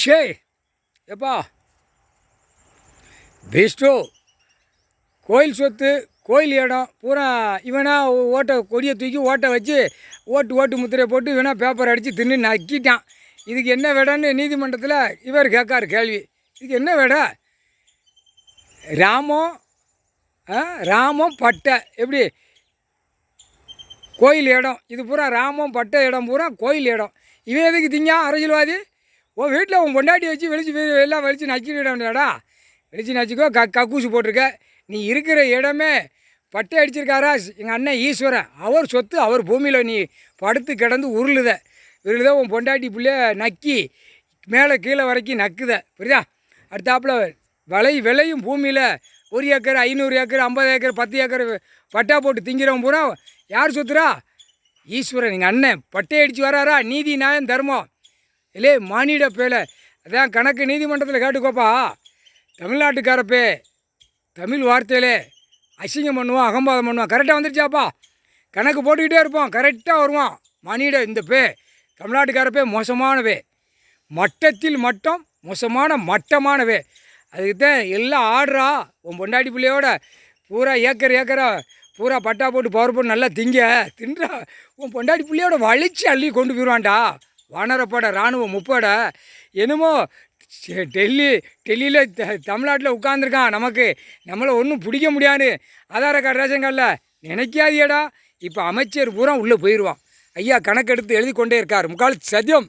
ஷே எப்பா பெஸ்ட்டோ கோயில் சொத்து கோயில் இடம் பூரா இவனா ஓட்டை கொடியை தூக்கி ஓட்டை வச்சு ஓட்டு முத்திரையை போட்டு இவனா பேப்பர் அடித்து தின்னு நக்கிட்டான். இதுக்கு என்ன விடன்னு நீதிமன்றத்தில் இவர் கேட்காரு கேள்வி. இதுக்கு என்ன விட? ராமம் பட்டை எப்படி கோயில் இடம், இது பூரா ராமம் பட்டை இடம் பூரா கோயில் இடம். இவன் எதுக்கு திங்கா அரசியல்வாதி? உன் வீட்டில் உன் பொண்டாட்டி வச்சு எல்லாம் வெளிச்சு நக்கிடாடா. வெளிச்சு நச்சிக்கோ கக்கூசு போட்டிருக்க. நீ இருக்கிற இடமே பட்டை அடிச்சிருக்காரா எங்கள் அண்ணன் ஈஸ்வரன். அவர் சொத்து அவர் பூமியில் நீ படுத்து கிடந்து உருளுத உன் பொண்டாட்டி பிள்ளைய நக்கி மேலே கீழே வரைக்கும் நக்குத. புரியுதா? அடுத்தாப்பில் விளையும் பூமியில் 1 ஏக்கர் 500 ஏக்கர் 50 ஏக்கர் 10 ஏக்கர் பட்டா போட்டு திங்கிறவன் பூரா யார் சொத்துரா? ஈஸ்வரன் எங்கள் அண்ணன். பட்டை அடித்து வராரா? நீதி நியாயம் தர்மம் இல்லே மானிட பேலை. அதான் கணக்கு நீதிமன்றத்தில் கேட்டுக்கோப்பா. தமிழ்நாட்டுக்காரப்பே தமிழ் வார்த்தையிலே அசிங்கம் பண்ணுவான், அகம்பாதம் பண்ணுவான். கரெக்டாக வந்துருச்சாப்பா? கணக்கு போட்டுக்கிட்டே இருப்போம், கரெக்டாக வருவான். மானிட இந்த தமிழ்நாட்டுக்காரப்பே மோசமானவே, மட்டத்தில் மட்டம் மட்டமானவே. அதுக்கு தான் எல்லாம் ஆடுறா. உன் பொண்டாட்டி பிள்ளையோட பூரா ஏக்கரா பூரா பட்டா போட்டு பவர் போட்டு நல்லா தின்றா. உன் பொண்டாட்டி பிள்ளையோட வலிச்சு அள்ளி கொண்டு போயிடுவான்டா. வானரப்பட இராணுவம் முப்பட என்னமோ டெல்லியில் தமிழ்நாட்டில் உட்காந்துருக்கான். நம்மளை ஒன்றும் பிடிக்க முடியாது. ஆதார கார்டு ரேஷன் கார்டில் நினைக்காதியடா. இப்போ அமைச்சர் பூரா உள்ளே போயிடுவான். ஐயா கணக்கெடுத்து எழுதி கொண்டே இருக்கார். முக்கால் சத்தியம்.